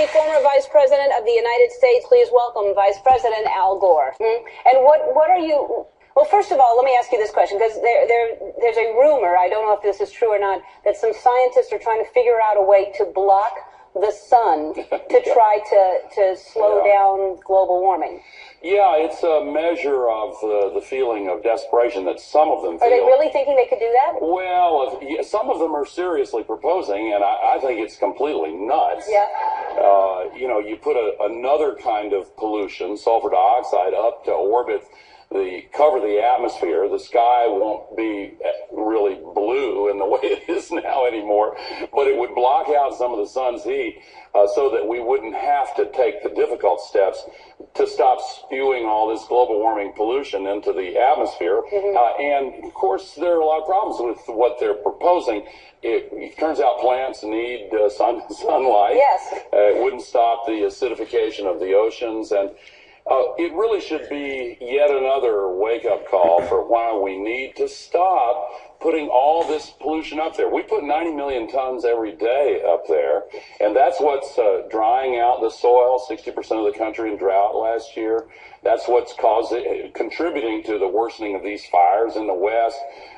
former Vice President of the United States. Please welcome Vice President Al Gore. And what are you... Well, first of all, let me ask you this question, because there's a rumor, I don't know if this is true or not, that some scientists are trying to figure out a way to block the sun to try to slow down global warming. Yeah, it's a measure of the feeling of desperation that some of them feel. Are they really thinking they could do that? Well, some of them are seriously proposing, and I think it's completely nuts. Yeah. You know, you put another kind of pollution, sulfur dioxide, up to orbit, cover the atmosphere. The sky won't be really blue in the way it is now anymore, but it would block out some of the sun's heat so that we wouldn't have to take the difficult steps to stop spewing all this global warming pollution into the atmosphere. And of course, there are a lot of problems with what they're proposing. It turns out plants need sunlight. Yes. It wouldn't stop the acidification of the oceans, and it really should be yet another wake-up call for why we need to stop putting all this pollution up there. We put 90 million tons every day up there, and that's what's drying out the soil, 60% of the country in drought last year. That's what's contributing to the worsening of these fires in the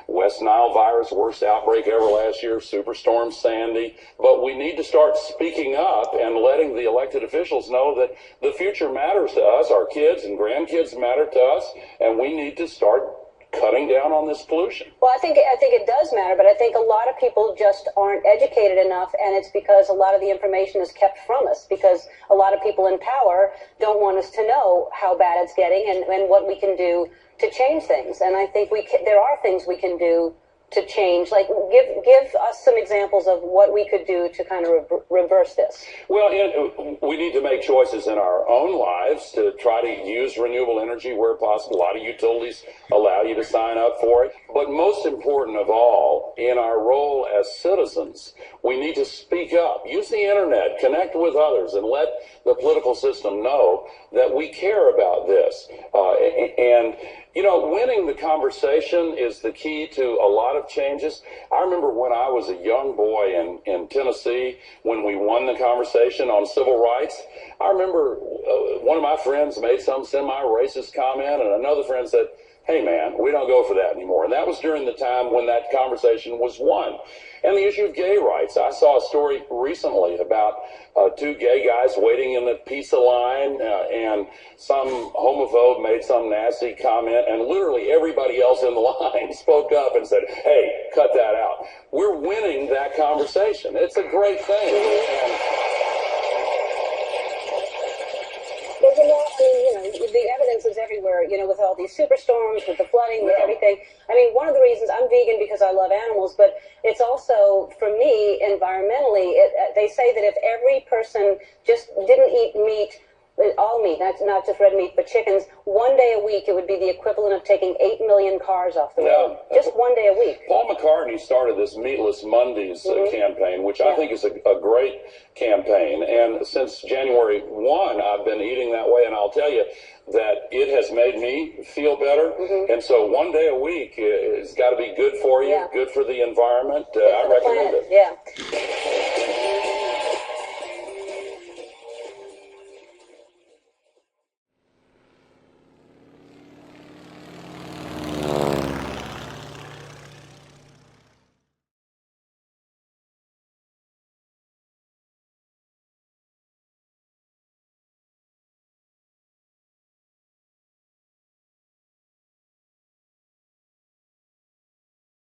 West Nile virus, worst outbreak ever last year, Superstorm Sandy. But we need to start speaking up and letting the elected officials know that the future matters to us, our kids and grandkids matter to us, and we need to start cutting down on this pollution. Well, I think it does matter, but I think a lot of people just aren't educated enough, and it's because a lot of the information is kept from us, because a lot of people in power don't want us to know how bad it's getting and what we can do to change things. And I think there are things we can do to change. Like, give us some examples of what we could do to kind of reverse this. Well, we need to make choices in our own lives to try to use renewable energy where possible. A lot of utilities allow you to sign up for it. But most important of all, in our role as citizens, we need to speak up, use the internet, connect with others, and let the political system know that we care about this. And you know, winning the conversation is the key to a lot of changes. I remember when I was a young boy in Tennessee, when we won the conversation on civil rights, I remember one of my friends made some semi-racist comment, and another friend said, "Hey man, we don't go for that anymore." And that was during the time when that conversation was won. And the issue of gay rights. I saw a story recently about two gay guys waiting in the pizza line, and some homophobe made some nasty comment, and literally everybody else in the line spoke up and said, "Hey, cut that out." We're winning that conversation. It's a great thing. And there's a lot, I mean, you know, the evidence is everywhere, you know, with all these superstorms, with the flooding, with everything. I mean, one of the reasons I'm vegan because I love animals, but it's also, for me, environmentally, they say that if every person just didn't eat meat, all meat, not just red meat, but chickens, one day a week, it would be the equivalent of taking 8 million cars off the road. Just one day a week. Paul McCartney started this Meatless Mondays campaign, which I think is a great campaign. And since January 1, I've been eating that way, and I'll tell you that it has made me feel better. And so one day a week has got to be good for you, good for the environment. I recommend it. Yeah.